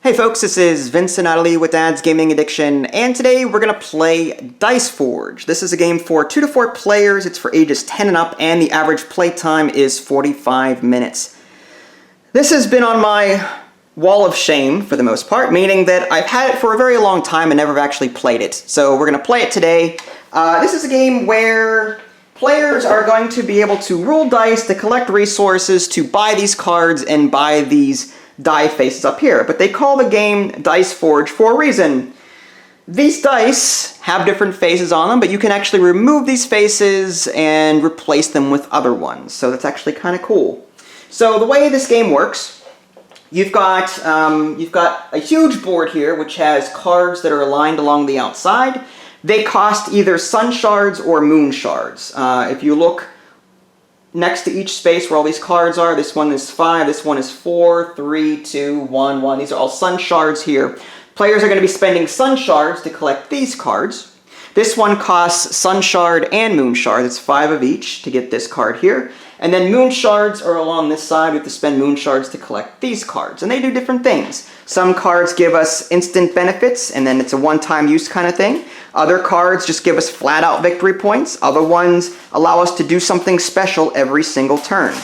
Hey folks, this is Vincent Natalie with Dad's Gaming Addiction, and today we're going to play Dice Forge. This is a game for 2 to 4 players, it's for ages 10 and up, and the average play time is 45 minutes. This has been on my wall of shame for the most part, meaning that I've had it for a very long time and never actually played it. So we're going to play it today. This is a game where players are going to be able to roll dice to collect resources to buy these cards and buy these die faces up here, but they call the game Dice Forge for a reason. These dice have different faces on them, but you can actually remove these faces and replace them with other ones, so that's actually kind of cool. So the way this game works, you've got a huge board here which has cards that are aligned along the outside. They cost either sun shards or moon shards. If you look next to each space where all these cards are, this one is 5, this one is 4, 3, 2, 1, 1. These are all sun shards here. Players are going to be spending sun shards to collect these cards. This one costs sun shard and moon shard. It's 5 of each to get this card here. And then moon shards are along this side. We have to spend moon shards to collect these cards. And they do different things. Some cards give us instant benefits, and then it's a one-time use kind of thing. Other cards just give us flat-out victory points. Other ones allow us to do something special every single turn.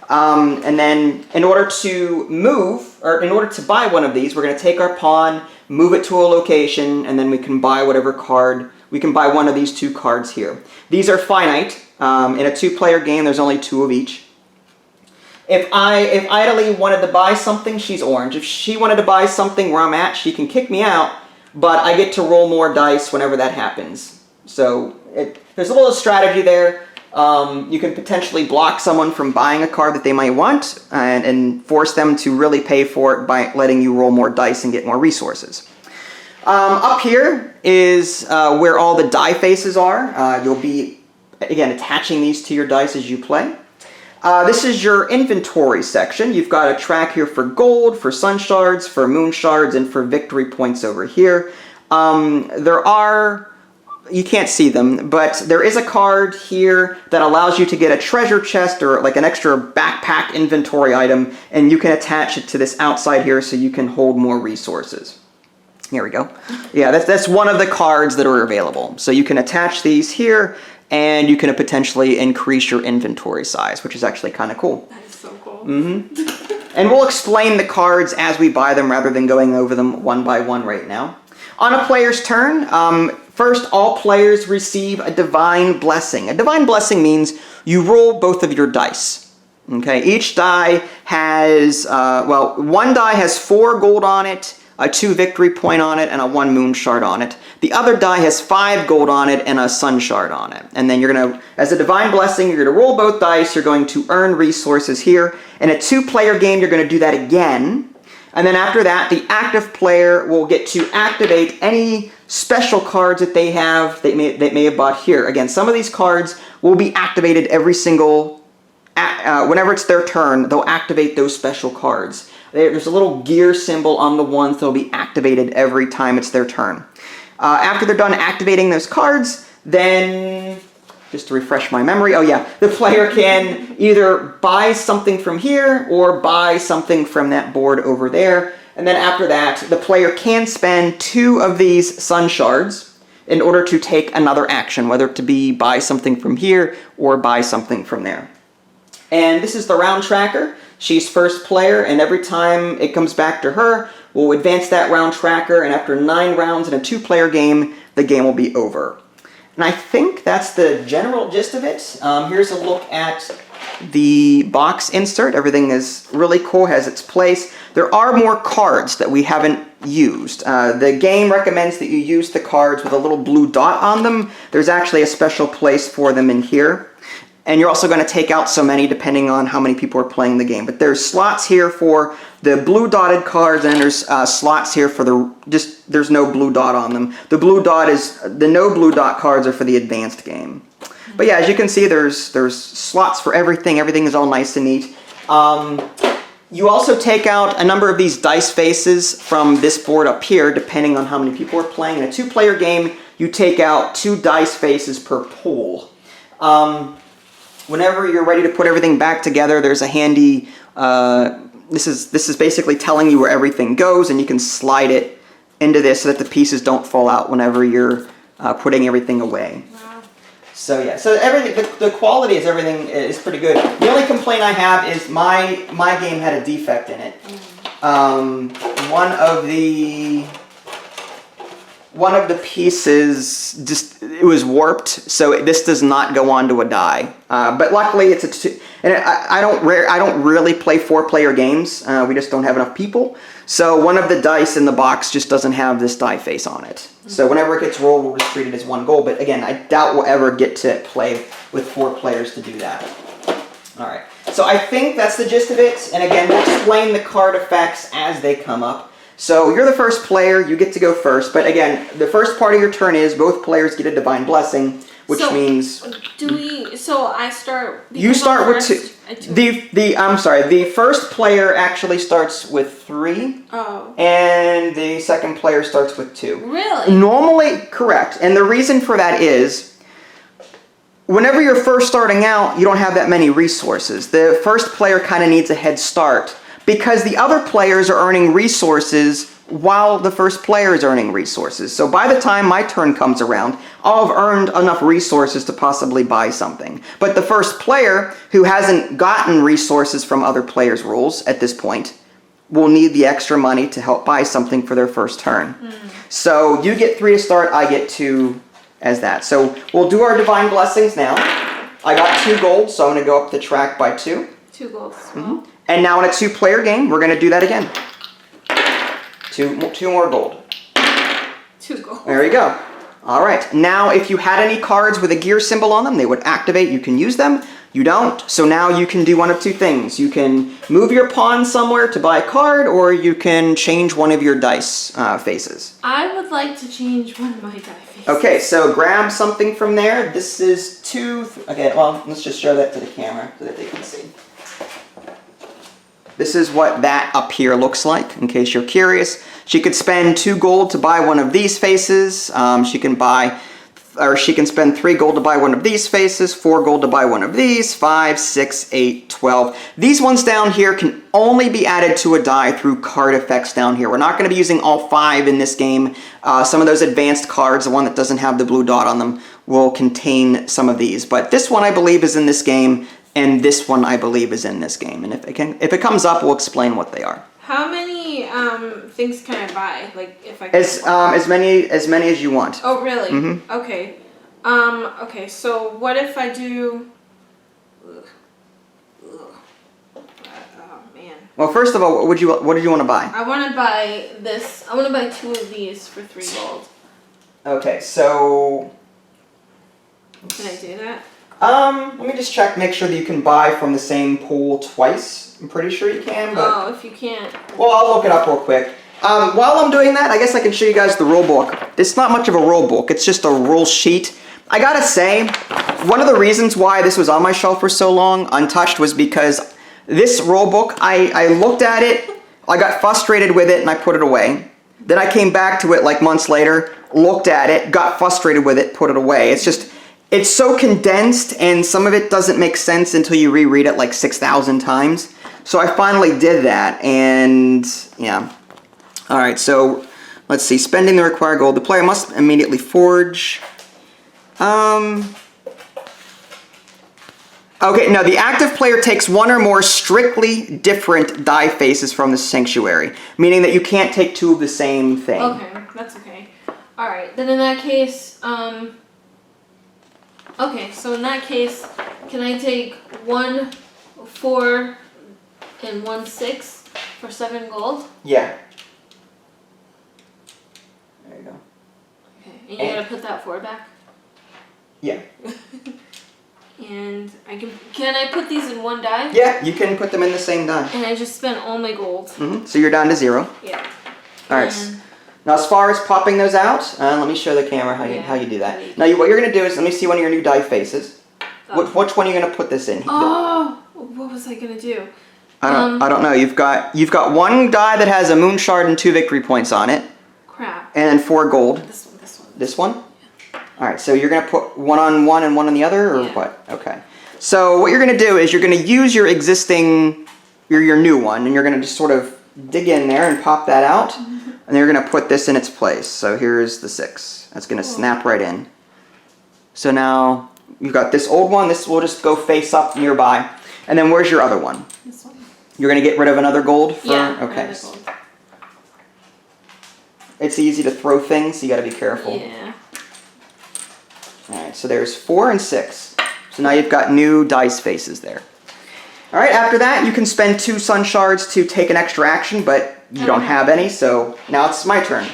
And then in order to move, or in order to buy one of these, we're going to take our pawn, move it to a location, and then we can buy whatever card. We can buy one of these 2 cards here. These are finite. In a 2-player game, there's only 2 of each. If Idly wanted to buy something, she's orange. If she wanted to buy something where I'm at, she can kick me out, but I get to roll more dice whenever that happens. So there's a little strategy there. You can potentially block someone from buying a card that they might want and force them to really pay for it by letting you roll more dice and get more resources. Up here is where all the die faces are. You'll be, again, attaching these to your dice as you play. This is your inventory section. You've got a track here for gold, for sun shards, for moon shards, and for victory points over here. You can't see them, but there is a card here that allows you to get a treasure chest or like an extra backpack inventory item, and you can attach it to this outside here so you can hold more resources. Here we go. Yeah, that's one of the cards that are available. So you can attach these here, and you can potentially increase your inventory size, which is actually kind of cool. That is so cool. Mm-hmm. And we'll explain the cards as we buy them rather than going over them one by one right now. On a player's turn, first all players receive a divine blessing. A divine blessing means you roll both of your dice. Okay, each die has, one die has 4 gold on it, a 2 victory point on it, and a 1 moon shard on it. The other die has 5 gold on it and a sun shard on it. And then you're going to, as a divine blessing, you're going to roll both dice, you're going to earn resources here. In a 2-player game, you're going to do that again. And then after that, the active player will get to activate any special cards that they have, that may have bought here. Again, some of these cards will be activated every single, whenever it's their turn, they'll activate those special cards. There's a little gear symbol on the ones that'll be activated every time it's their turn. After they're done activating those cards, then, just to refresh my memory, the player can either buy something from here or buy something from that board over there. And then after that, the player can spend 2 of these sun shards in order to take another action, whether it to be buy something from here or buy something from there. And this is the round tracker. She's first player, and every time it comes back to her, we'll advance that round tracker, and after 9 rounds in a 2-player game, the game will be over. And I think that's the general gist of it. Here's a look at the box insert. Everything is really cool, has its place. There are more cards that we haven't used. The game recommends that you use the cards with a little blue dot on them. There's actually a special place for them in here. And you're also going to take out so many depending on how many people are playing the game. But there's slots here for the blue dotted cards, and there's slots here for there's no blue dot on them. The blue dot the no blue dot cards are for the advanced game. But yeah, as you can see, there's slots for everything. Everything is all nice and neat. You also take out a number of these dice faces from this board up here, depending on how many people are playing. In a 2-player game, you take out 2 dice faces per pool. Whenever you're ready to put everything back together, there's a handy this is basically telling you where everything goes, and you can slide it into this so that the pieces don't fall out whenever you're putting everything away. Wow. So yeah, so everything, the quality is everything is pretty good. The only complaint I have is my game had a defect in it. One of the pieces it was warped, so this does not go onto a die. But luckily it's a two, and I don't really play 4-player games. We just don't have enough people. So one of the dice in the box just doesn't have this die face on it. So whenever it gets rolled, we'll just treat it as 1 gold. But again, I doubt we'll ever get to play with 4 players to do that. All right. So I think that's the gist of it. And again, we'll explain the card effects as they come up. So you're the first player, you get to go first, but again, the first part of your turn is both players get a Divine Blessing, which means... So I start... You start with 2. I'm sorry, the first player actually starts with 3. Oh. And the second player starts with 2. Really? Normally, correct. And the reason for that is, whenever you're first starting out, you don't have that many resources. The first player kind of needs a head start, because the other players are earning resources while the first player is earning resources. So by the time my turn comes around, I'll have earned enough resources to possibly buy something. But the first player, who hasn't gotten resources from other players' rules at this point, will need the extra money to help buy something for their first turn. So you get 3 to start, I get 2 as that. So we'll do our Divine Blessings now. I got 2 gold, so I'm going to go up the track by 2. 2 golds. And now in a 2-player game, we're going to do that again. 2 more gold. 2 golds. There you go. All right. Now, if you had any cards with a gear symbol on them, they would activate. You can use them. You don't. So now you can do one of 2 things. You can move your pawn somewhere to buy a card, or you can change one of your dice faces. I would like to change one of my die faces. Okay, so grab something from there. This is 2... Okay, well, let's just show that to the camera so that they can see. This is what that up here looks like, in case you're curious. She could spend 2 gold to buy one of these faces. She can spend 3 gold to buy one of these faces, 4 gold to buy one of these, 5, 6, 8, 12. These ones down here can only be added to a die through card effects down here. We're not going to be using all 5 in this game. Some of those advanced cards, the one that doesn't have the blue dot on them, will contain some of these. But this one, I believe, is in this game. And this one, I believe, is in this game. And if it comes up, we'll explain what they are. How many things can I buy? Like, if I as many as you want. Oh, really? Okay. Okay. So what if I do? Oh man. Well, first of all, what did you want to buy? I want to buy this. I want to buy 2 of these for 3 gold. Okay. So. Can I do that? Let me just check, make sure that you can buy from the same pool twice. I'm pretty sure you can, but... Oh, if you can't... Well, I'll look it up real quick. While I'm doing that, I guess I can show you guys the rule book. It's not much of a rule book, it's just a rule sheet. I gotta say, one of the reasons why this was on my shelf for so long, untouched, was because this rule book, I looked at it, I got frustrated with it, and I put it away. Then I came back to it like months later, looked at it, got frustrated with it, put it away. It's so condensed, and some of it doesn't make sense until you reread it like 6,000 times. So I finally did that, and yeah. All right, so let's see. Spending the required gold. The player must immediately forge. Okay, no, the active player takes 1 or more strictly different die faces from the sanctuary, meaning that you can't take 2 of the same thing. Okay, that's okay. All right, then in that case, okay, so in that case, can I take 1 4 and 1 6 for 7 gold? Yeah. There you go. Okay, and you gotta put that 4 back? Yeah. And can I put these in 1 die? Yeah, you can put them in the same die. And I just spent all my gold. So you're down to 0. Yeah. All right. Now, as far as popping those out, let me show the camera how you do that. Now, what you're going to do is, let me see one of your new die faces. Which one are you going to put this in? Oh, what was I going to do? I don't know. You've got 1 die that has a moon shard and 2 victory points on it. Crap. And then 4 gold. This one. This one? Yeah. All right. So you're going to put 1 on one and 1 on the other, or what? Okay. So what you're going to do is you're going to use your existing your new one, and you're going to just sort of dig in there and pop that out, and then you're going to put this in its place. So here's the 6. That's going to snap right in. So now you've got this old one. This will just go face up nearby. And then where's your other one? This one. You're going to get rid of another gold? Yeah, okay. another gold. It's easy to throw things, so you got to be careful. Yeah. Alright, so there's 4 and 6. So now you've got new dice faces there. Alright, after that you can spend 2 sun shards to take an extra action, but you don't have any, so now it's my turn.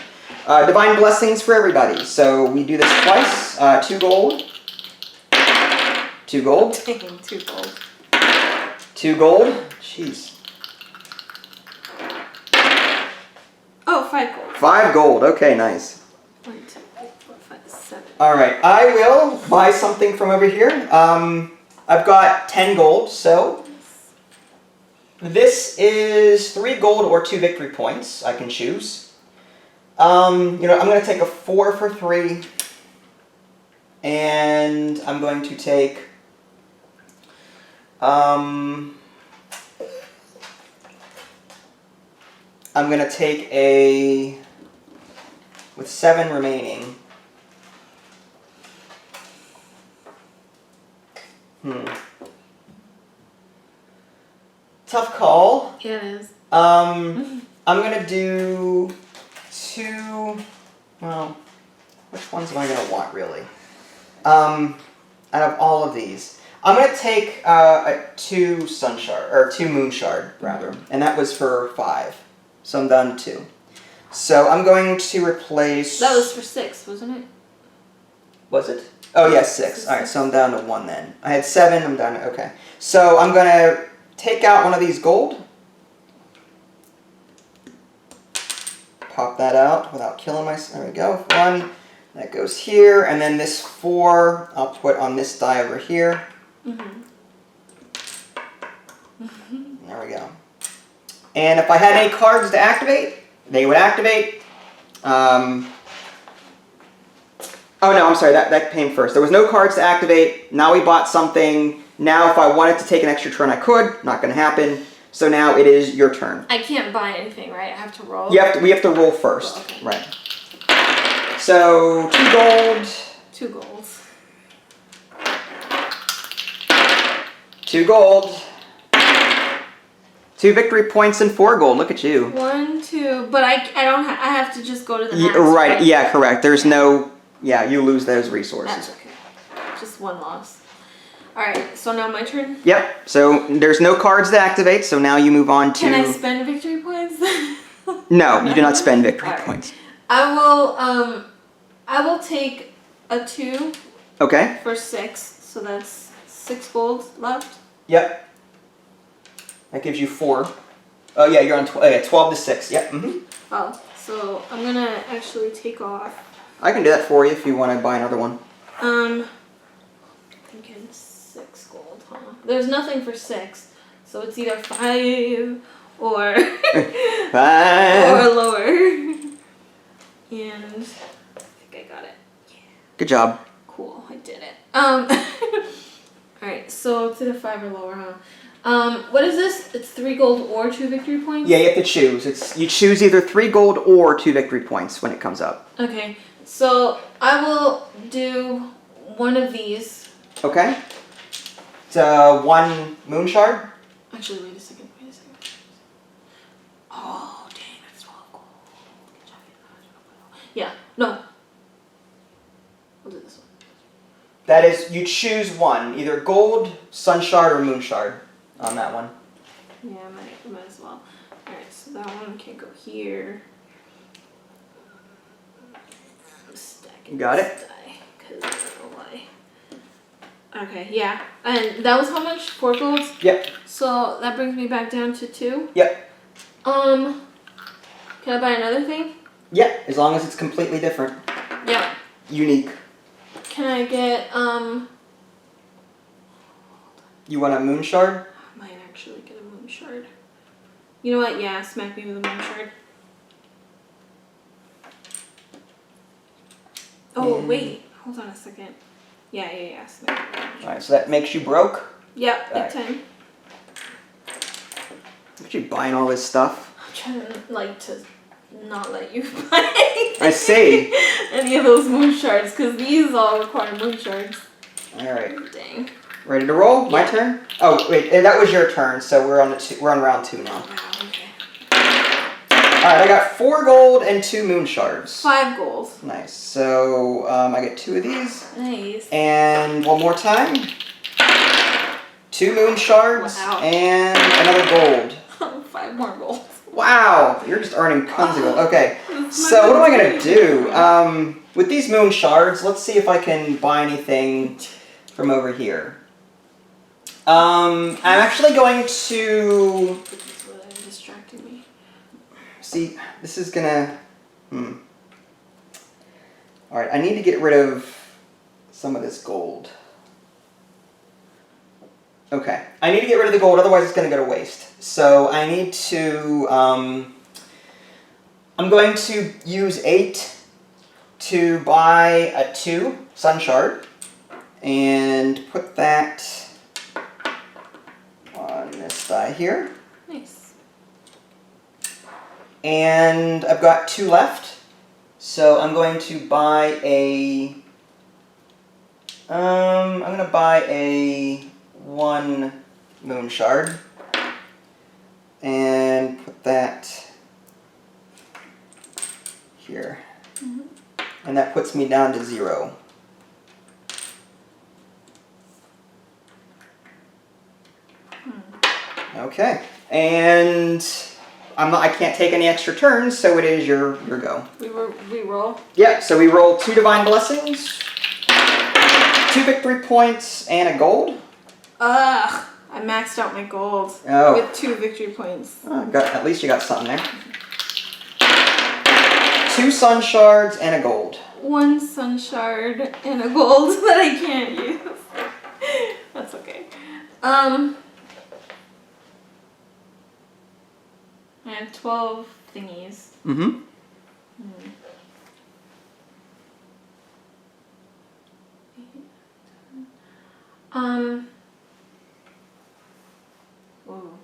Divine blessings for everybody. So we do this twice. 2 gold. 2 gold. Dang, 2 gold. 2 gold. Jeez. Oh, 5 gold. 5 gold. Okay, nice. 1, 2, 3, 4, 5, 7. Alright, I will buy something from over here. I've got 10 gold, so this is 3 gold or 2 victory points I can choose. I'm going to take a 4 for 3, and I'm going to take I'm going to take a, with 7 remaining. Tough call. Yeah, it is. I'm going to do 2, well, which ones am I going to want, really? Out of all of these. I'm going to take a 2 sun shard, or 2 moon shard, rather, and that was for 5. So I'm down to 2. So I'm going to replace... That was for 6, wasn't it? Was it? Oh, yes, 6. Alright, so I'm down to 1 then. I had 7, I'm down to... Okay. So I'm going to take out one of these gold. Pop that out without killing myself. There we go. 1. That goes here. And then this 4, I'll put on this die over here. There we go. And if I had any cards to activate, they would activate. Oh no, I'm sorry, that came first. There was no cards to activate. Now we bought something. Now if I wanted to take an extra turn, I could. Not going to happen. So now it is your turn. I can't buy anything, right? I have to roll? We have to roll first. Oh, okay. Right. So 2 gold. 2 golds. 2 gold. 2 victory points and 4 gold. Look at you. 1, 2, but I don't. I have to just go to the max. Right. Yeah. Correct. There's no. Yeah. You lose those resources. That's okay. Just 1 loss. All right. So now my turn. Yep. So there's no cards to activate. So now you move on to. Can I spend victory points? No, you do not spend victory Right. points. I will take a 2. Okay. For 6. So that's 6 gold left. Yep. That gives you 4. Oh yeah, you're on 12 to 6. Yep. Oh, so I'm gonna actually take off. I can do that for you if you want to buy another one. Thinking 6 gold, huh? There's nothing for 6, so it's either 5 or 5 or lower. And I think I got it. Yeah. Good job. Cool, I did it. All right, so it's either 5 or lower, huh? What is this? It's 3 gold or 2 victory points? Yeah, you have to choose. You choose either 3 gold or 2 victory points when it comes up. Okay, so I will do one of these. Okay. It's 1 moon shard. Actually, wait a second. Oh, dang, that's 12 gold. Yeah, no. I'll do this one. That is, you choose one, either gold, sun shard, or moon shard on that one. Yeah, I might as well. Alright, so that one can go here. I'm stacking Got it? this die, because I don't know why. Okay, yeah. And that was how much? 4 golds? Yep. So that brings me back down to 2. Yep. Can I buy another thing? Yep, as long as it's completely different. Yeah. Unique. Can I get, You want a moon shard? I might actually get a moon shard. You know what? Yeah, smack me with a moon shard. Oh, wait. Hold on a second. Yeah. Smack me with a moon shard. Alright, so that makes you broke. Yep, big Alright. time. Look at you buying all this stuff. I'm trying to not let you buy I see. any of those moon shards, because these all require moon shards. Alright. Dang. Ready to roll? Yeah. My turn? Oh, wait, that was your turn, so we're on round 2 now. Wow, okay. Alright, I got 4 gold and 2 moon shards. 5 gold. Nice. So, I get 2 of these. Nice. And one more time. 2 moon shards. Wow. And another gold. 5 more gold. Wow, you're just earning tons of gold. Okay, so what am I going to do? With these moon shards, let's see if I can buy anything from over here. I'm actually going to... This is what distracting me. See, this is gonna... Alright, I need to get rid of some of this gold. Okay, I need to get rid of the gold, otherwise it's gonna go to waste. So I need to... I'm going to use 8 to buy a 2 sun shard. And put that on this die here. Nice. And I've got 2 left, so I'm going to buy a. I'm going to buy a 1 moon shard, and put that here, and that puts me down to 0. Okay, and I can't take any extra turns, so it is your go. We roll? Yeah, so we roll 2 divine blessings, 2 victory points, and a gold. Ugh, I maxed out my gold with 2 victory points. Oh, at least you got something there. 2 sun shards and a gold. 1 sun shard and a gold that I can't use. That's okay. I have 12 thingies. Mm-hmm. Ooh,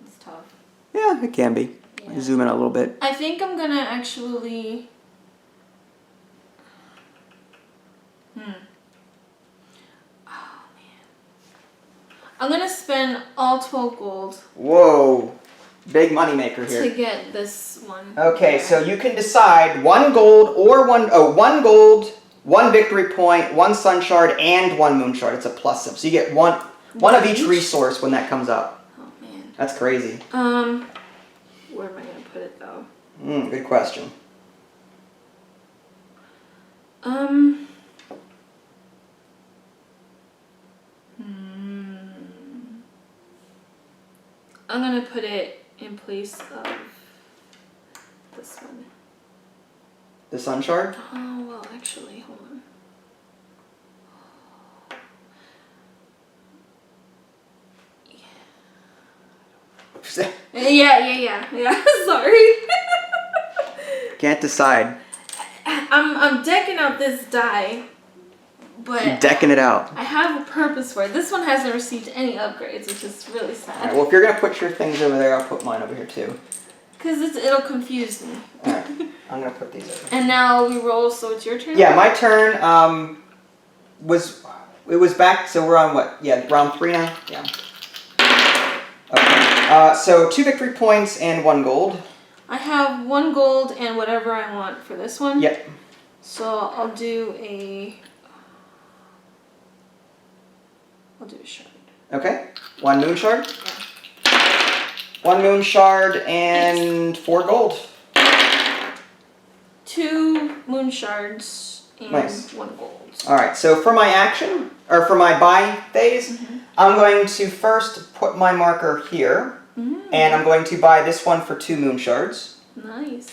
that's tough. Yeah, it can be. Yeah. Zoom in a little bit. I think I'm gonna actually... Oh, man. I'm gonna spend all 12 gold. Whoa. Big money maker here. To get this one. Okay, so you can decide 1 gold or 1 gold, 1 victory point, 1 sun shard, and 1 moon shard. It's a plus up. So you get one of each resource when that comes up. Oh man. That's crazy. Where am I gonna put it though? Good question. I'm gonna put it in place of this one. The sun shard? Oh, well, actually, hold on. Yeah. Sorry. Can't decide. I'm decking out this die, but You're decking it out. I have a purpose for it. This one hasn't received any upgrades, which is really sad. Alright, well, if you're going to put your things over there, I'll put mine over here too. Because it'll confuse me. Alright, I'm going to put these over. And now we roll, so it's your turn? Yeah, my turn was back, so we're on what? Yeah, round 3 now? Yeah. Okay, so 2 victory points and 1 gold. I have 1 gold and whatever I want for this one. Yep. So I'll do a shard. Okay, 1 moon shard. Yeah. 1 moon shard and 4 gold. 2 moon shards and Nice. 1 gold. Alright, so for my action, or for my buy phase, I'm going to first put my marker here, and I'm going to buy this one for 2 moon shards. Nice.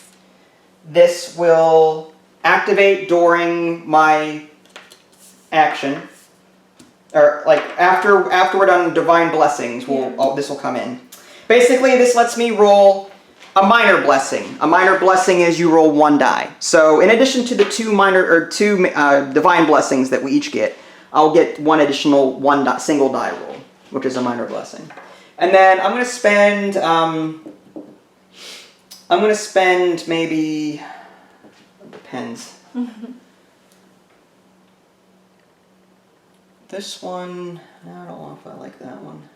This will activate during my action, or like after we're done divine blessings, this will come in. Basically, this lets me roll a minor blessing. A minor blessing is you roll 1 die. So in addition to the 2 divine blessings that we each get, I'll get 1 additional single die roll, which is a minor blessing. And then I'm gonna spend maybe, depends. This one, I don't know if I like that one.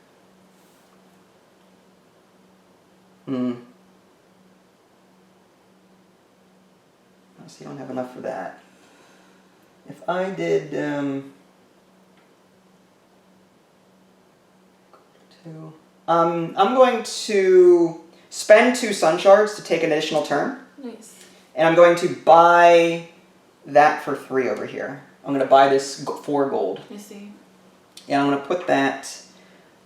So you don't have enough for that. If I did two, I'm going to spend 2 sun shards to take an additional turn. Nice. And I'm going to buy that for 3 over here. I'm going to buy this 4 gold. I see. And I'm going to put that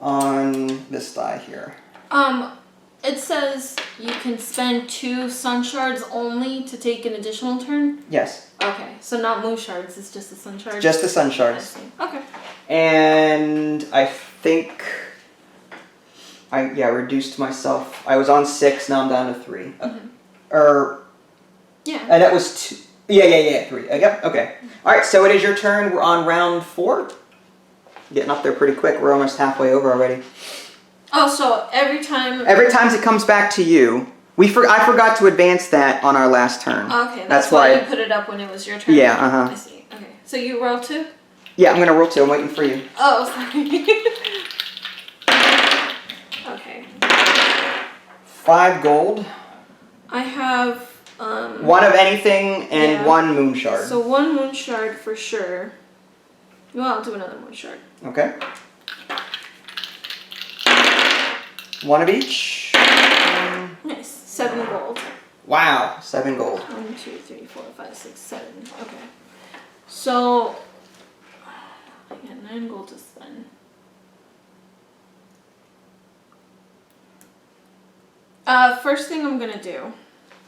on this die here. It says you can spend 2 sun shards only to take an additional turn? Yes. Okay, so not moon shards, it's just the sun shards? Just the sun shards. I see. Okay. And I think I reduced myself. I was on 6, now I'm down to 3. Yeah. That was 2. Yeah, 3. Yep, okay. Alright, so it is your turn. We're on round 4. Getting up there pretty quick. We're almost halfway over already. Oh, so every time it comes back to you. I forgot to advance that on our last turn. Okay, that's why you put it up when it was your turn. Yeah, uh-huh. I see. Okay. So you roll 2? Yeah, I'm gonna roll 2. I'm waiting for you. Oh, sorry. Okay. 5 gold. I have 1 of anything and 1 moon shard. So 1 moon shard for sure. Well, I'll do another moon shard. Okay. 1 of each. Nice. 7 gold. Wow, 7 gold. 1, 2, 3, 4, 5, 6, 7. Okay. So I got 9 gold to spend. First thing I'm gonna do.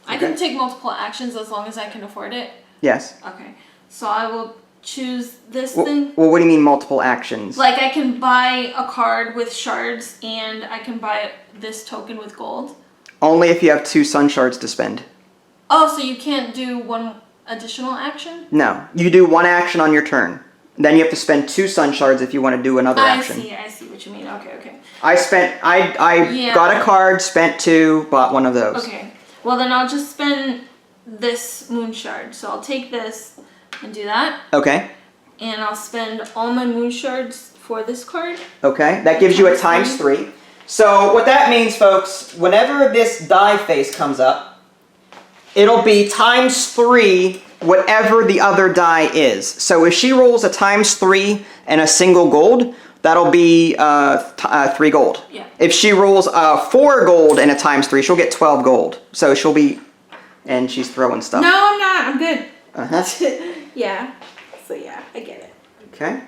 I can take multiple actions as long as I can afford it. Yes. Okay. So I will choose this thing. Well, what do you mean multiple actions? Like I can buy a card with shards and I can buy this token with gold. Only if you have 2 sun shards to spend. Oh, so you can't do 1 additional action? No. You do 1 action on your turn. Then you have to spend 2 sun shards if you want to do another action. I see what you mean. Okay. I got a card, spent 2, bought 1 of those. Okay. Well, then I'll just spend this moon shard. So I'll take this and do that. Okay. And I'll spend all my moon shards for this card. Okay. That gives you a times 3. So what that means, folks, whenever this die face comes up, it'll be times 3 whatever the other die is. So if she rolls a times 3 and a single gold, that'll be 3 gold. Yeah. If she rolls 4 gold and a times 3, she'll get 12 gold. So she'll be, and she's throwing stuff. No, I'm not. I'm good. Yeah. So yeah, I get it. Okay.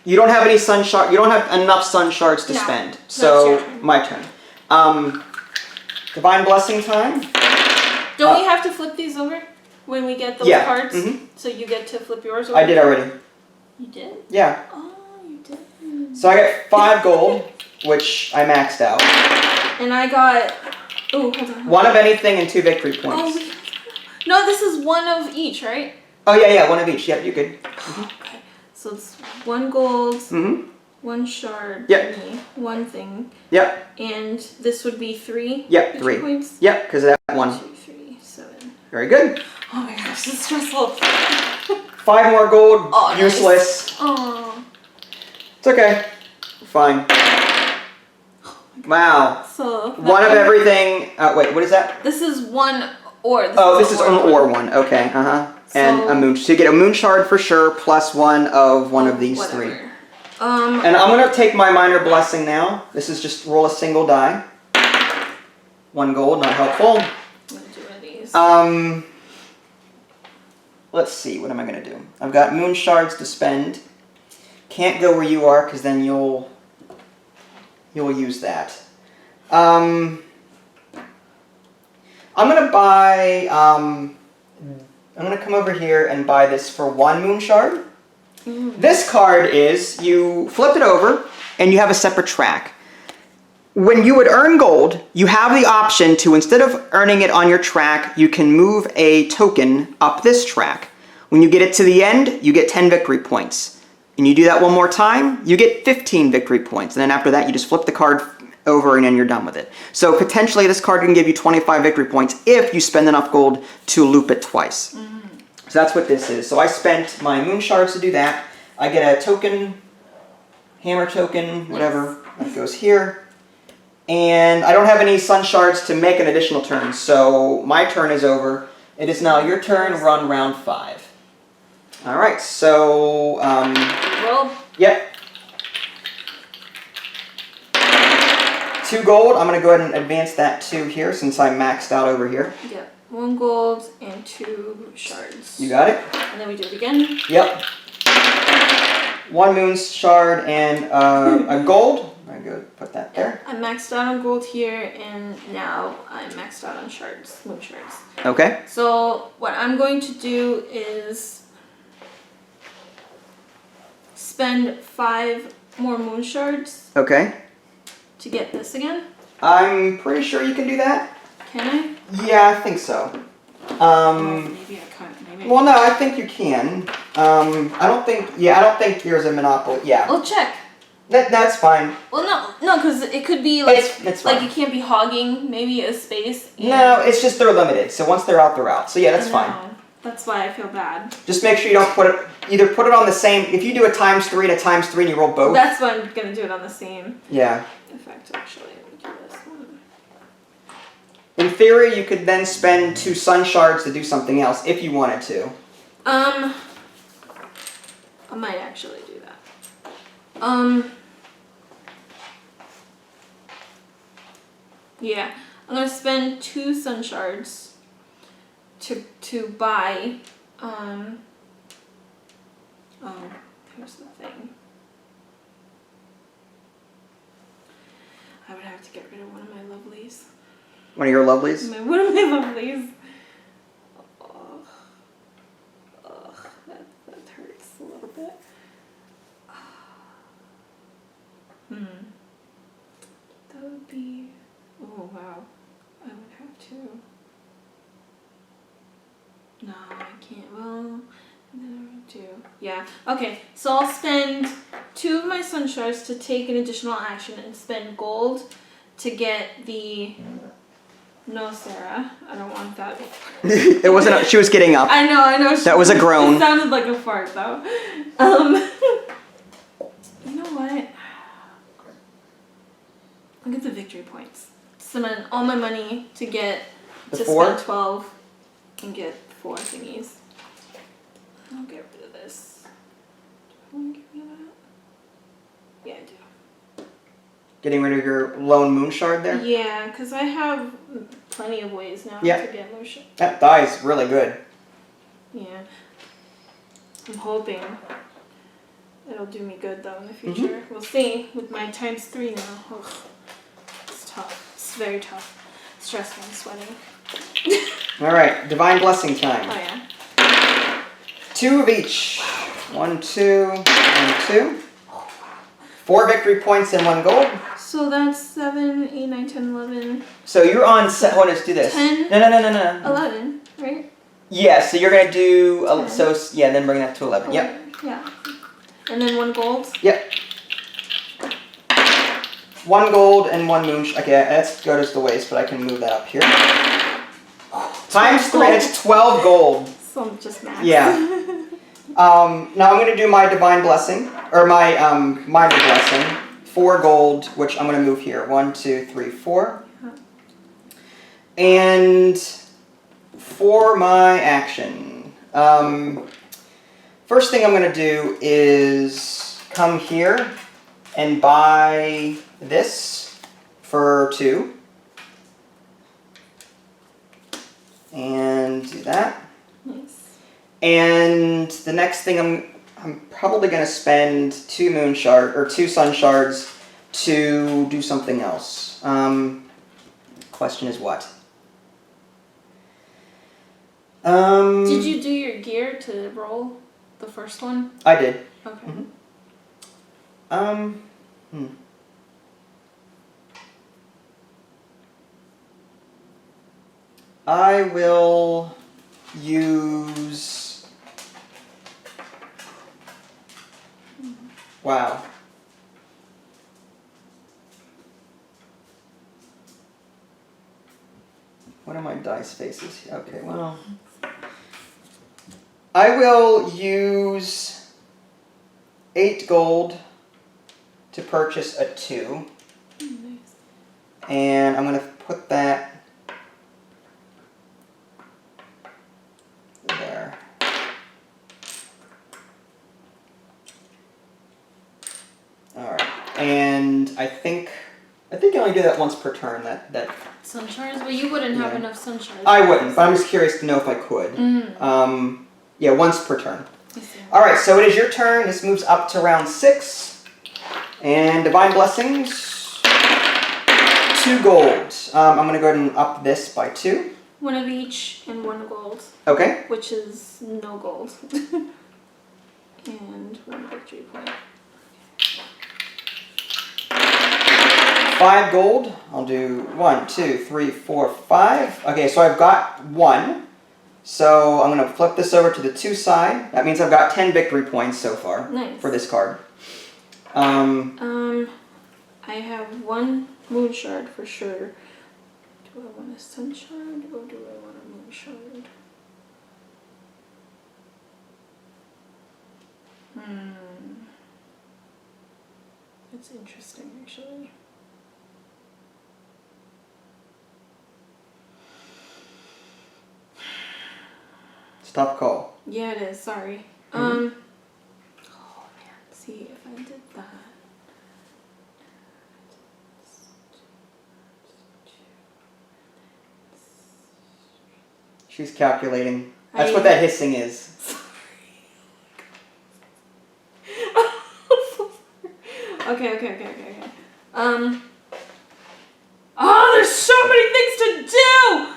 You don't have any sun shard. You don't have enough sun shards to spend. So turn. my turn. Divine blessing time. Don't we have to flip these over when we get those cards? Mm-hmm. So you get to flip yours over? I did already. You did? Yeah. Oh, you did. So I got 5 gold, which I maxed out. And I got... Oh, hold on. 1 of anything and 2 victory points. Oh, no, this is 1 of each, right? Oh, yeah, 1 of each. Yep, you're good. Mm-hmm. Okay. So it's 1 gold, 1 shard, yep. 1 thing. Yep. And this would be 3? Yep, 3 points? Yep, because of that 1. 2, 3, 7. Very good. Oh my gosh, this is stressful. 5 more gold. Oh, useless. Nice. Oh. It's okay. Fine. Wow. So 1 of everything. Wait, what is that? This is 1 or. This is an or one. Okay. And a moon. So you get a moon shard for sure, plus 1 of one of these 3. And I'm gonna take my minor blessing now. This is just roll a single die. 1 gold, not helpful. Let's see. What am I gonna do? I've got moon shards to spend. Can't go where you are, because then you'll use that. I'm gonna buy. I'm gonna come over here and buy this for 1 moon shard. This card is, you flip it over and you have a separate track. When you would earn gold, you have the option to, instead of earning it on your track, you can move a token up this track. When you get it to the end, you get 10 victory points. and you do that one more time, you get 15 victory points. And then after that, you just flip the card over and then you're done with it. So potentially this card can give you 25 victory points if you spend enough gold to loop it twice. So that's what this is. So I spent my moon shards to do that. I get a token, hammer token, whatever, that goes here. And I don't have any sun shards to make an additional turn, so my turn is over. It is now your turn, run round 5. All right, so, Roll. Yep. 2 gold. I'm going to go ahead and advance that 2 here since I maxed out over here. Yep. 1 gold and 2 shards. You got it? And then we do it again. Yep. 1 moon shard and a gold. I'm going to put that there. I maxed out on gold here, and now I'm maxed out on shards, moon shards. Okay. So what I'm going to do is spend 5 more moon shards Okay. to get this again. I'm pretty sure you can do that. Can I? Yeah, I think so. Maybe I can't. Maybe. Well, no, I think you can. I don't think yours a monopoly. Yeah. We'll check. That's fine. Well, no, because it could be like It's fine. like you can't be hogging maybe a space. No, it's just they're limited. So once they're out, they're out. So yeah, that's fine. That's why I feel bad. Just make sure you don't either put it on the same. If you do a ×3 and a ×3 and you roll both. That's why I'm gonna do it on the same. Yeah. Effect actually. Let me do this one. In theory, you could then spend 2 sun shards to do something else if you wanted to. I might actually do that. Yeah, I'm gonna spend 2 sun shards to buy. Oh, here's the thing. I would have to get rid of one of my lovelies. One of your lovelies? One of my lovelies. That hurts a little bit. That would be. Oh wow, I would have to. No, I can't. Well, then I would do. Yeah. Okay. So I'll spend 2 of my sun shards to take an additional action and spend gold to get the. No, Sarah, I don't want that. It wasn't. She was getting up. I know. That was a groan. It sounded like a fart, though. You know what? Look at the victory points. Spend all my money to get The to 4? spend 12 and get 4 thingies. I'll get rid of this. Do I want to get rid of that? Yeah, I do. Getting rid of your lone moon shard there? Yeah, because I have plenty of ways now to get motion. That die's really good. Yeah. I'm hoping it'll do me good though in the future. We'll see with my ×3 now. Ugh. It's tough. It's very tough. Stressful and sweating. Alright, Divine Blessing time. Oh yeah. 2 of each. 1, 2, and 2. 4 victory points and 1 gold. So that's 7, 8, 9, 10, 11. So you're on set. Oh, let's do this. 10. No. 11, right? Yeah, so you're going to do. Then bring that to 11. Yep. Yeah. And then 1 gold. Yep. 1 gold and 1 moon. Okay, that goes to waste, but I can move that up here. ×3, it's 12 gold. So I'm just max. Yeah. Now I'm going to do my Divine Blessing, or my Minor Blessing. 4 gold, which I'm going to move here. 1, 2, 3, 4. And for my action, first thing I'm going to do is come here and buy this for 2. And do that. Nice. And the next thing I'm probably going to spend 2 sun shards to do something else. Question is what? Did you do your gear to roll the first one? I did. Okay. I will use Wow. What are my dice faces here? Okay, well. I will use 8 gold to purchase a 2. Nice. And I'm going to put that there. Alright. And I think I only do that once per turn. That Sun shards? Well, you wouldn't have Yeah. enough sun shards. I wouldn't, but I'm just curious to know if I could. Yeah, once per turn. I see. Alright, so it is your turn. This moves up to round 6. And Divine Blessings, 2 gold. I'm going to go ahead and up this by 2. 1 of each and 1 gold. Okay. Which is no gold. And 1 victory point. 5 gold. I'll do 1, 2, 3, 4, 5. Okay, so I've got 1. So I'm going to flip this over to the 2 side. That means I've got 10 victory points so far. Nice. For this card. I have 1 moon shard for sure. Do I want a sun shard or do I want a moon shard? That's interesting, actually. Tough call. Yeah, it is. Sorry. Oh man. See, if I did that. She's calculating. That's what that hissing is. Okay. Oh, there's so many things to do!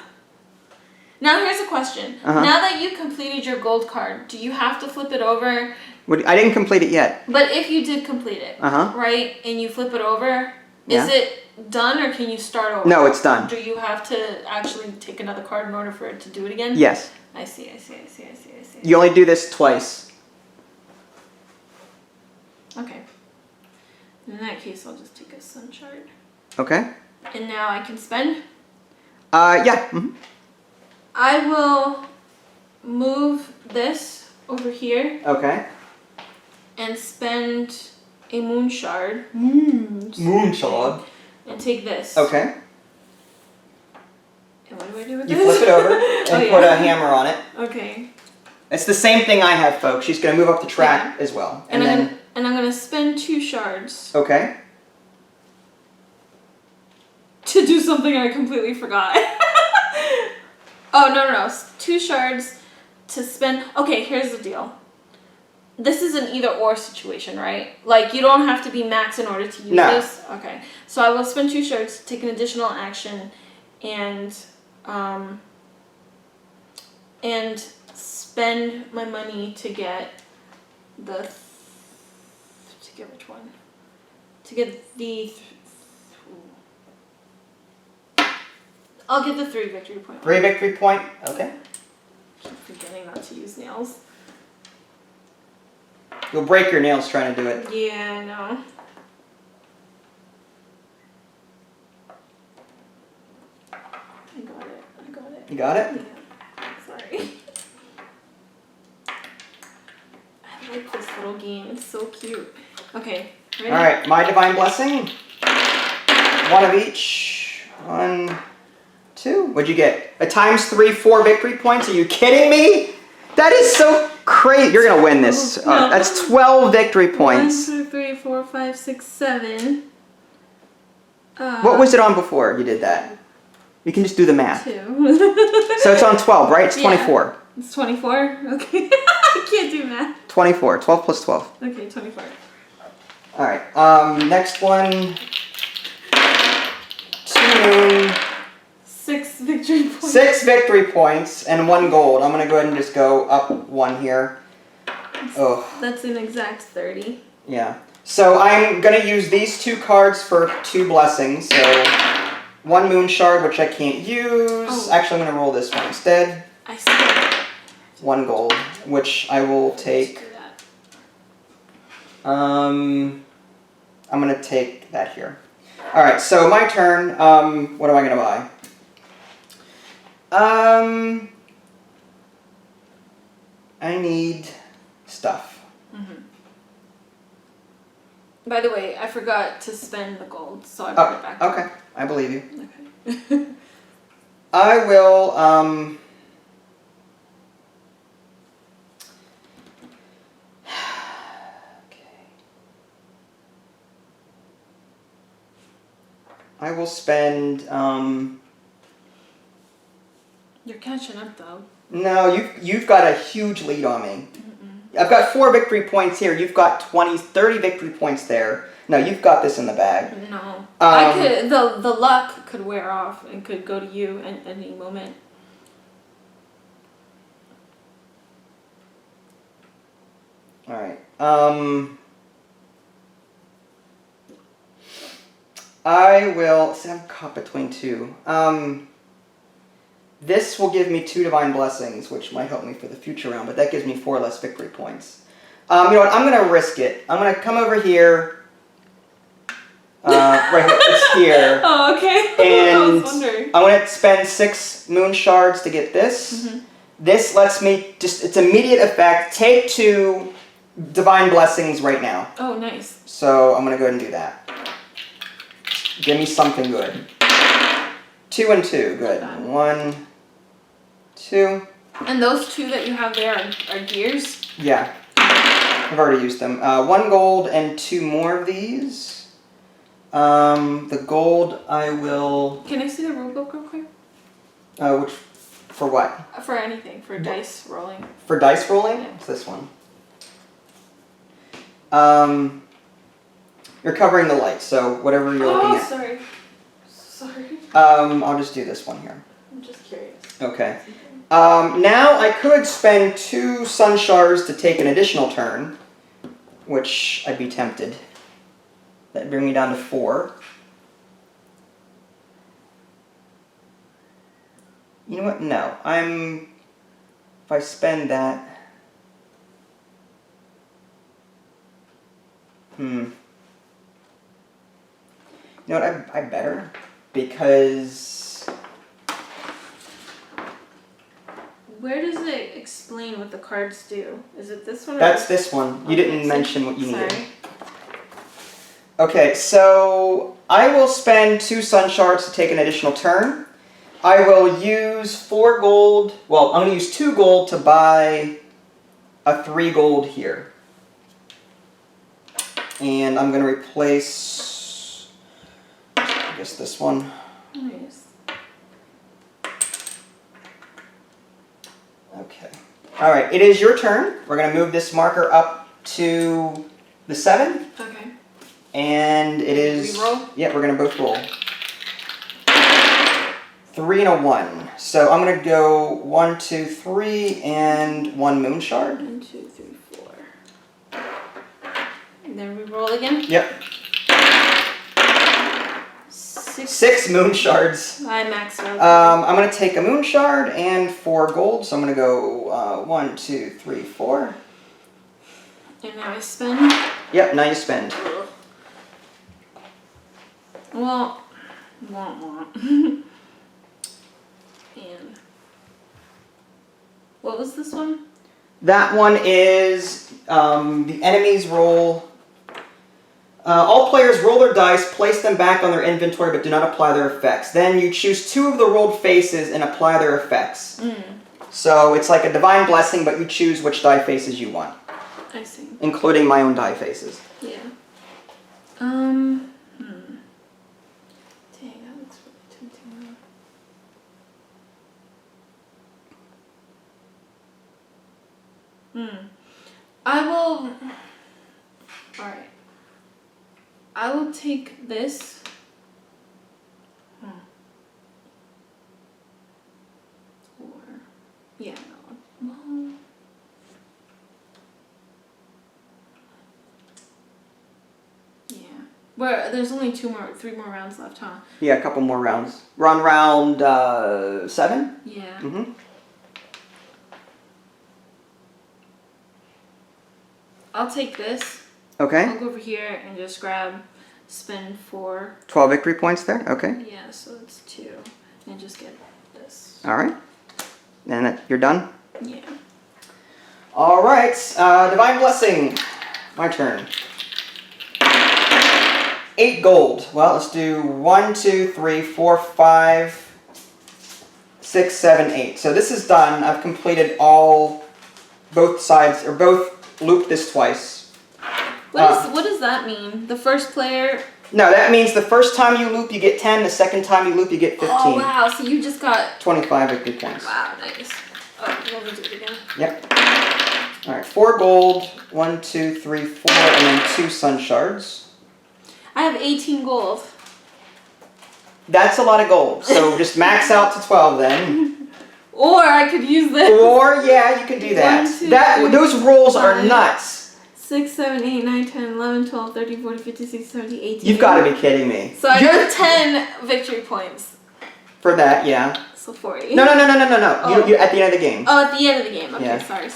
Now here's a question. Now that you completed your gold card, do you have to flip it over? I didn't complete it yet. But if you did complete it, right, and you flip it over, is it done or can you start over? No, it's done. Do you have to actually take another card in order for it to do it again? Yes. I see. You only do this twice. Okay. In that case, I'll just take a sun shard. Okay. And now I can spend? Yeah. I will move this over here. Okay. And spend a moon shard. Moon shard. And take this. Okay. And what do I do with You this? flip it over and put a hammer on it. Okay. It's the same thing I have, folks. She's going to move up the track as well. And I'm going to spend 2 shards. Okay. To do something I completely forgot. Oh, no. 2 shards to spend. Okay, here's the deal. This is an either or situation, right? Like, you don't have to be max in order to use this? Okay. So I will spend 2 shards, take an additional action, and spend my money to get the... to get which one? To get the... I'll get the 3 victory point. 3 victory point. Okay. I keep forgetting not to use nails. You'll break your nails trying to do it. Yeah, I know. I got it. You got it? Yeah. Sorry. I like this little game. It's so cute. Okay. Ready? Alright, my Divine Blessing. 1 of each. 1, 2. What'd you get? A ×3, 4 victory points? Are you kidding me? That is so crazy. You're going to win this. No. That's 12 victory points. 1, 2, 3, 4, 5, 6, 7. What was it on before you did that? You can just do the math. 2. So it's on 12, right? It's 24. Yeah. It's 24? Okay. I can't do math. 24. 12 plus 12. Okay, 24. Alright, next one. 2 6 victory points. 6 victory points and 1 gold. I'm going to go ahead and just go up 1 here. Oh. That's an exact 30. Yeah. So I'm going to use these 2 cards for 2 blessings. So 1 moon shard, which I can't use. Oh. Actually, I'm going to roll this one instead. I see. 1 gold, which I will take. Do that. I'm gonna take that here. All right, so my turn. What am I gonna buy? I need stuff. Mm-hmm. By the way, I forgot to spend the gold, so I put it back. Okay, I believe you. Okay. I will. I will spend. You're catching up though. No, you've got a huge lead on me. I've got 4 victory points here. You've got 20, 30 victory points there. No, you've got this in the bag. No, I could. The luck could wear off and could go to you at any moment. All right. I will. See, I'm caught between 2. This will give me 2 divine blessings, which might help me for the future round, but that gives me 4 less victory points. You know what? I'm gonna risk it. I'm gonna come over here. Right here. It's here. Oh, okay. And I was wondering. I'm gonna spend 6 moon shards to get this. Mm-hmm. This lets me just. It's immediate effect. Take 2 divine blessings right now. Oh, nice. So I'm gonna go ahead and do that. Give me something good. 2 and 2, good. 1, 2. And those 2 that you have there are gears? Yeah, I've already used them. 1 gold and 2 more of these. The gold I will. Can I see the rulebook real quick? Which, for what? For anything, for dice rolling. For dice rolling? Yeah. It's this one. You're covering the light, so whatever you're looking at. Sorry. Sorry. I'll just do this one here. I'm just curious. Okay. Now I could spend 2 sun shards to take an additional turn, which I'd be tempted. That'd bring me down to 4. You know what? No. If I spend that. You know what? I better. Because. Where does it explain what the cards do? Is it this one? That's this one. You didn't mention what you needed. Sorry. Okay, so I will spend 2 sun shards to take an additional turn. I will use 4 gold. Well, I'm going to use 2 gold to buy a 3 gold here. And I'm going to replace, I guess, this one. Nice. Okay. All right, it is your turn. We're going to move this marker up to the 7. Okay. And it is. We roll? Yeah, we're going to both roll. 3 and a 1. So I'm going to go 1, 2, 3, and 1 moon shard. 1, 2, 3, 4. And then we roll again? Yep. 6 moon shards. I maxed out. I'm going to take a moon shard and 4 gold. So I'm going to go 1, 2, 3, 4. And now I spend? Yep, now you spend. Well, and what was this one? That one is the enemies roll. All players roll their dice, place them back on their inventory, but do not apply their effects. Then you choose 2 of the rolled faces and apply their effects. So it's like a divine blessing, but you choose which die faces you want. I see. Including my own die faces. Yeah. Dang, that looks really tempting. I will. Alright. I will take this. Or. Yeah, no. Well. Yeah. But there's only 3 more rounds left, huh? Yeah, a couple more rounds. We're on round 7? Yeah. Mm-hmm. I'll take this. Okay. I'll go over here and just spend 4. 12 victory points there. Okay. Yeah, so it's 2. And just get this. All right. And you're done? Yeah. All right. Divine Blessing. My turn. 8 gold. Well, let's do 1, 2, 3, 4, 5, 6, 7, 8. So this is done. I've completed both sides, or both looped this twice. What does that mean? The first player... No, that means the first time you loop, you get 10. The second time you loop, you get 15. Oh, wow. So you just got... 25 victory points. Wow, nice. Oh, let me do it again. Yep. All right, 4 gold, 1, 2, 3, 4, and then 2 sun shards. I have 18 gold. That's a lot of gold. So just max out to 12 then. Or I could use this. Or, yeah, you can do that. 1, 2, 3, those rolls 5, are nuts. 6, 7, 8, 9, 10, 11, 12, 13, 14, 15, 16, 17, 18. You've got to be kidding me. So I got 10 victory points. For that, yeah. So 40. No. Oh. You at the end of the game. Oh, at the end of the game. Okay, Yeah. sorry.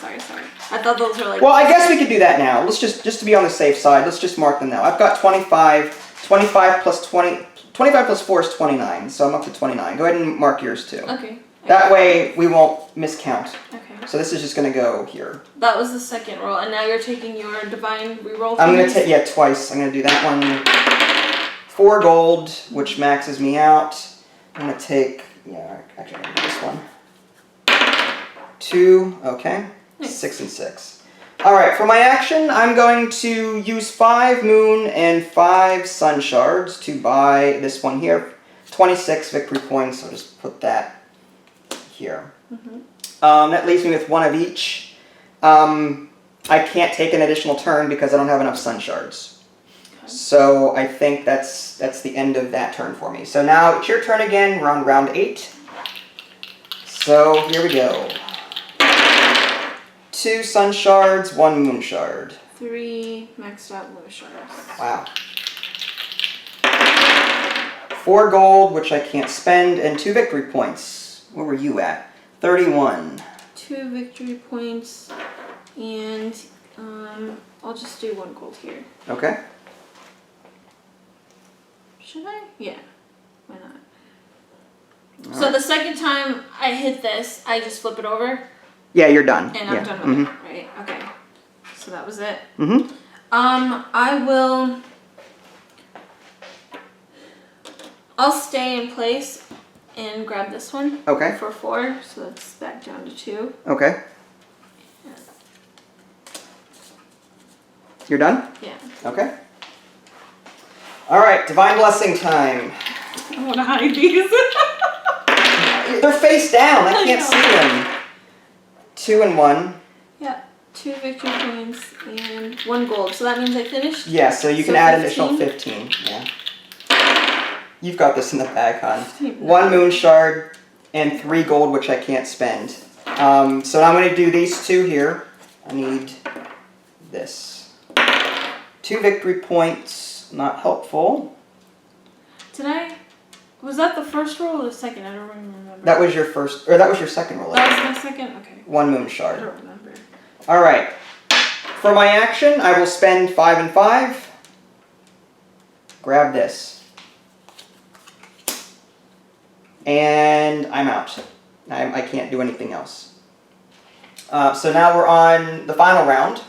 I thought those were like... Well, I guess we could do that now. Let's just to be on the safe side, let's just mark them now. I've got 25. 25 plus 20. 25 plus 4 is 29, so I'm up to 29. Go ahead and mark yours too. Okay. That way we won't miscount. Okay. So this is just going to go here. That was the second roll, and now you're taking your divine reroll. I'm going to take, yeah, twice. I'm going to do that one. 4 gold, which maxes me out. I'm going to take, yeah, actually I'm going to do this one. 2, okay. Nice. 6 and 6. Alright, for my action, I'm going to use 5 moon and 5 sun shards to buy this one here. 26 victory points, I'll just put that here. Mm-hmm. That leaves me with 1 of each. I can't take an additional turn because I don't have enough sun shards. Okay. So I think that's the end of that turn for me. So now it's your turn again. We're on round 8. So here we go. 2 sun shards, 1 moon shard. 3 maxed out moon shards. Wow. 4 gold, which I can't spend, and 2 victory points. Where were you at? 31. 2 victory points, and I'll just do 1 gold here. Okay. Should I? Yeah. Why not? All So right. the second time I hit this, I just flip it over, Yeah, you're done. and I'm yeah. done with it, right? Okay. So that was it. Mm-hmm. I'll stay in place and grab this one. Okay. For 4, so that's back down to 2. Okay. You're done? Yeah. Okay. All right, Divine Blessing time. I want to hide these. They're face down. I I can't know. see them. 2 and 1. Yeah, 2 victory points and 1 gold. So that means I finished? Yeah, so you can So add an 15? additional 15. Yeah. You've got this in the bag, hon. 15. 1 moon shard and 3 gold, which I can't spend. So now I'm going to do these 2 here. I need this. 2 victory points, not helpful. Was that the first roll or the second? I don't remember. That was your first, or that was your second roll. That was my second? Okay. 1 moon I shard. don't remember. All right. For my action, I will spend 5 and 5. Grab this. And I'm out. I can't do anything else. So now we're on the final round.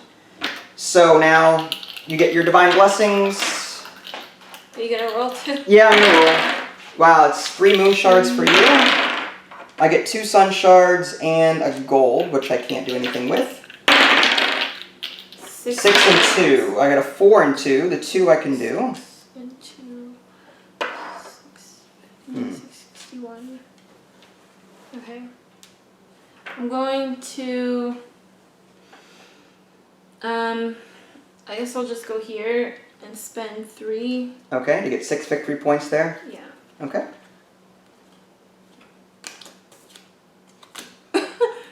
So now you get your Divine Blessings. Are you gonna roll too? Yeah, I'm gonna roll. Wow, it's 3 moon shards for you. I get 2 sun shards and a gold, which I can't do anything with. 6 and 2. I got a 4 and 2. The 2 I can do. 6 and 2. 6, 15, 61. Okay. I'm going to... I guess I'll just go here and spend 3. Okay, you get 6 victory points there. Yeah. Okay.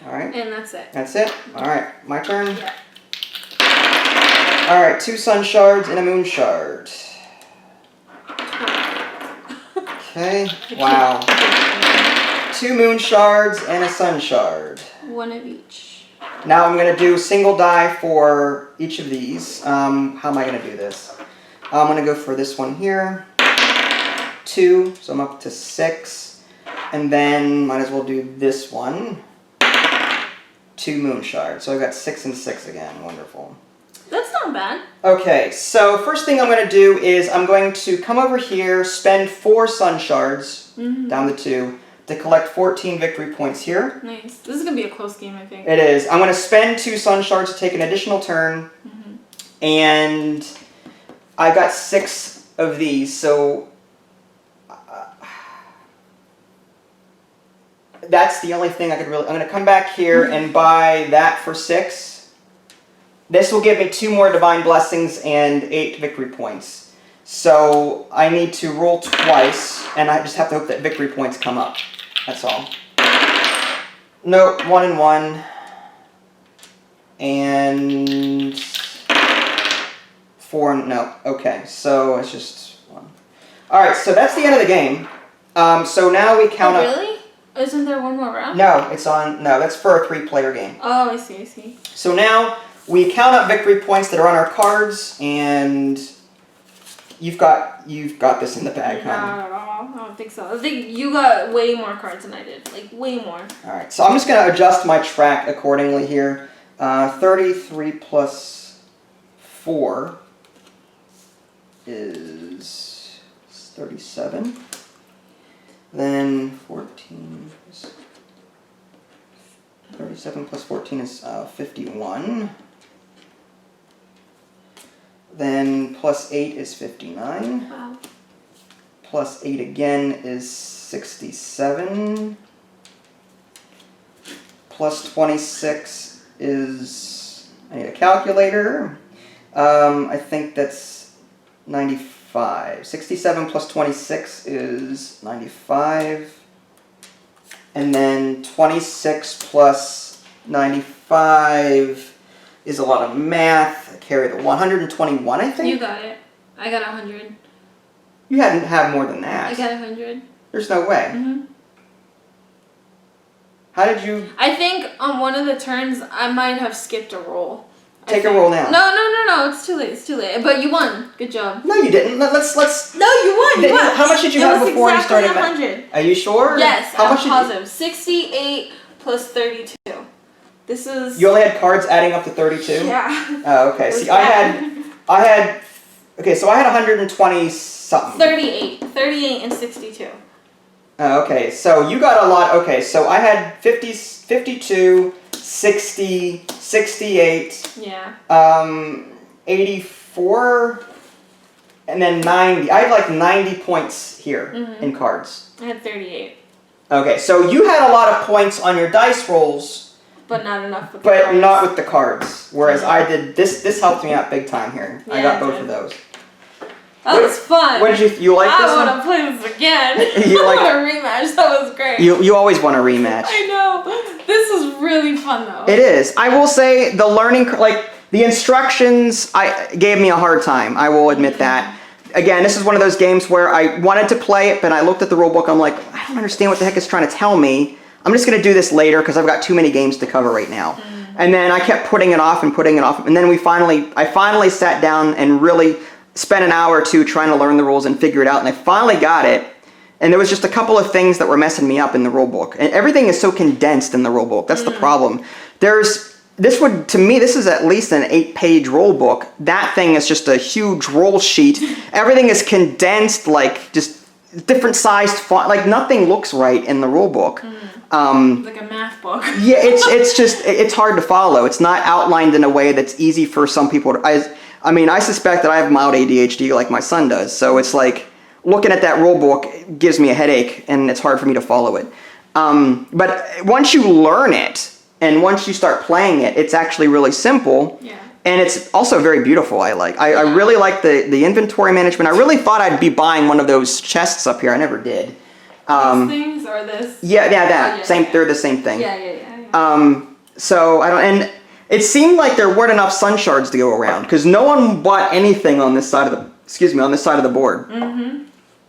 Alright. And that's it. That's it. Alright, my turn. Yeah. Alright, 2 sun shards and a moon shard. Okay. Wow. 2 moon shards and a sun shard. 1 of each. Now I'm going to do single die for each of these. How am I going to do this? I'm going to go for this one here. 2, so I'm up to 6. And then might as well do this one. 2 moon shards. So I've got 6 and 6 again. Wonderful. That's not bad. Okay, so first thing I'm going to do is I'm going to come over here, spend 4 sun shards, down the 2, to collect 14 victory points here. Nice. This is going to be a close game, I think. It is. I'm going to spend 2 sun shards to take an additional turn. And I've got 6 of these, so that's the only thing I could really... I'm going to come back here and buy that for 6. This will give me 2 more Divine Blessings and 8 victory points. So I need to roll twice, and I just have to hope that victory points come up. That's all. Nope, 1 and 1. And 4 and... no, okay, so it's just 1. Alright, so that's the end of the game. So now we count up... really? Isn't there one more round? No, it's on... no, that's for a 3-player game. Oh, I see, I see. So now... we count up victory points that are on our cards, and you've got this in the bag, huh? Not at all. I don't think so. I think you got way more cards than I did. Like, way more. Alright, so I'm just going to adjust my track accordingly here. 33 plus 4 is 37. Then 14 is... 37 plus 14 is 51. Then plus 8 is 59. Wow. Plus 8 again is 67. Plus 26 is... I need a calculator. I think that's 95. 67 plus 26 is 95. And then 26 plus 95 is a lot of math. I carry the 121, I think? You got it. I got 100. You hadn't had more than that. I got 100. There's no way. How did you... I think on one of the turns, I might have skipped a roll. Take a roll now. No, it's too late, it's too late. But you won. Good job. No, you didn't. Let's... No, you won, How much did you have before you started? It was exactly 100. Are you sure? Yes, How I'm much positive. 68 plus 32. This is... You only had cards adding up to 32? Yeah. Oh, okay. See, I had... Okay, so I had 120 something. 38 and 62. Oh, okay, so you got a lot. Okay, so I had 50, 52, 60, 68. Yeah. 84, and then 90. I had like 90 points here in cards. I had 38. Okay, so you had a lot of points on your dice rolls. But not enough with the cards. But not with the cards. Whereas I did, this helped me out big time here. Yeah, I got both of those. That was fun. What did you like this one? I want to play this again. You I like want a rematch. That was great. You always want a rematch. I know. This is really fun though. It is. I will say the learning, like the instructions, gave me a hard time. I will admit that. Again, this is one of those games where I wanted to play it, but I looked at the rulebook. I'm like, I don't understand what the heck it's trying to tell me. I'm just going to do this later because I've got too many games to cover right now. And then I kept putting it off and putting it off. And then I finally sat down and really spent an hour or two trying to learn the rules and figure it out. And I finally got it. And there was just a couple of things that were messing me up in the rulebook. And everything is so condensed in the rulebook. That's the problem. To me, this is at least an 8-page rulebook. That thing is just a huge roll sheet. Everything is condensed, like just different sized font. Like nothing looks right in the rulebook. Like a math book. Yeah, it's hard to follow. It's not outlined in a way that's easy for some people to... I suspect that I have mild ADHD like my son does. So it's like looking at that rulebook gives me a headache and it's hard for me to follow it. But once you learn it and once you start playing it, it's actually really simple. Yeah. And it's also very beautiful, I really like the inventory management. I really thought I'd be buying one of those chests up here. I never did. These things or this? Yeah, that. Oh, yeah, same. yeah. They're the same thing. Yeah. So I don't... And it seemed like there weren't enough sun shards to go around because no one bought anything on this side of the... Excuse me, on this side of the board.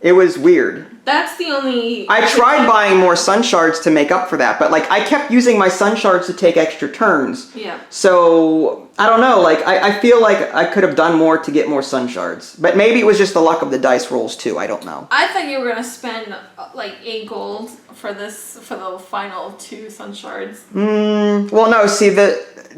It was weird. That's the only... I tried buying more sun shards to make up for that, but like I kept using my sun shards to take extra turns. Yeah. So I don't know, like I feel like I could have done more to get more sun shards. But maybe it was just the luck of the dice rolls too, I don't know. I thought you were gonna spend like 8 gold for the final 2 sun shards. Well no, see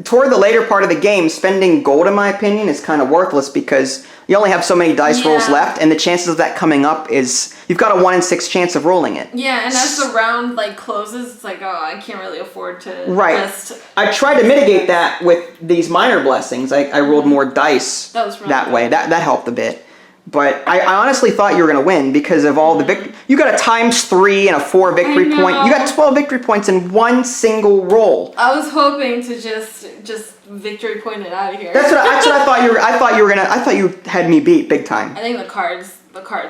toward the later part of the game, spending gold in my opinion is kind of worthless because you only have so many dice rolls left, and the chances of that coming up is you've got a 1 in 6 chance of rolling it. Yeah, and as the round like closes, it's like, oh, I can't really afford to Right. I tried to mitigate that with these minor blessings. I rolled more dice that way. That helped a bit. But I honestly thought you were going to win because of all the victory. You got a ×3 and a 4 victory point. You got 12 victory points in one single roll. I was hoping to just victory point it out of here. That's what I thought you were. I thought you had me beat big time. I think the cards.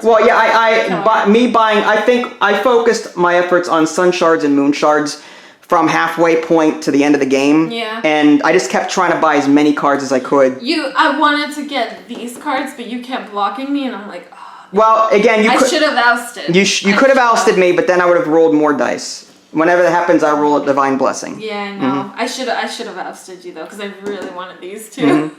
Well, yeah, I think I focused my efforts on sun shards and moon shards from halfway point to the end of the game. Yeah. And I just kept trying to buy as many cards as I could. I wanted to get these cards, but you kept blocking me, and I'm like, oh. Well, again, I should have ousted. You could have ousted me, but then I would have rolled more dice. Whenever that happens, I roll a divine blessing. Yeah, I know. I should have ousted you though, because I really wanted these two.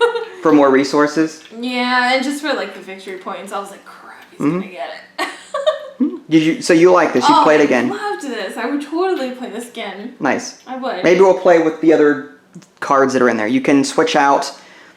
For more resources. Yeah, and just for like the victory points, I was like, crap, he's gonna get it. So you like this? You played again? I loved this. I would totally play this again. Nice. I would. Maybe we'll play with the other cards that are in there. You can switch out.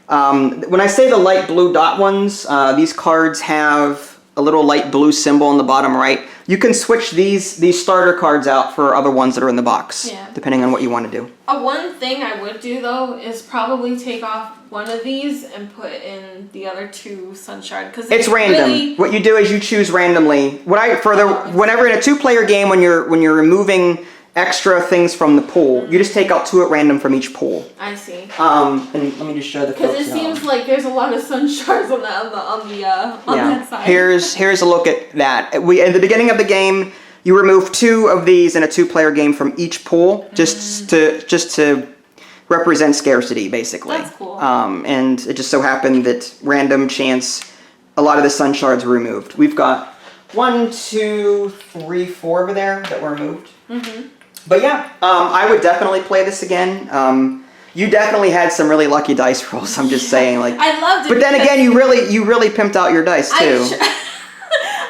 When I say the light blue dot ones, these cards have a little light blue symbol on the bottom right. You can switch these starter cards out for other ones that are in the box, depending on what you want to do. One thing I would do though is probably take off one of these and put in the other 2 sunshard because it's random. Really... What you do is you choose randomly. Whenever in a 2-player game, when you're removing extra things from the pool, you just take out 2 at random from each pool. I see. And let me just show the folks. Because it seems like there's a lot of sun shards on that side. Here's a look at that. At the beginning of the game, you remove 2 of these in a 2-player game from each pool, just to represent scarcity, basically. That's cool. And it just so happened that random chance, a lot of the sun shards were removed. We've got 1, 2, 3, 4 over there that were removed. But yeah, I would definitely play this again. You definitely had some really lucky dice rolls. I'm just saying, like. I loved it. But then again, you really pimped out your dice too.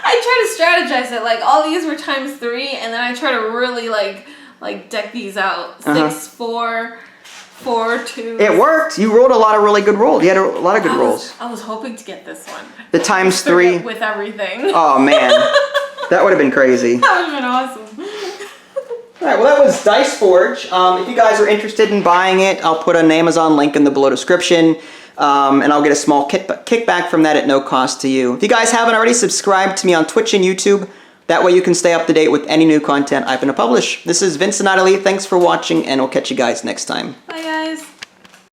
I try to strategize it. Like all these were ×3, and then I try to really like deck these out. 6, 4, 4, 2. It worked. You rolled a lot of really good rolls. You had a lot of good rolls. I was hoping to get this one. The ×3 with everything. Oh man, that would have been crazy. That would have been awesome. Alright, well that was Dice Forge. If you guys are interested in buying it, I'll put an Amazon link in the below description, and I'll get a small kickback from that at no cost to you. If you guys haven't already, subscribe to me on Twitch and YouTube. That way you can stay up to date with any new content I'm going to publish. This is Vince and Natalie. Thanks for watching, and we'll catch you guys next time. Bye guys.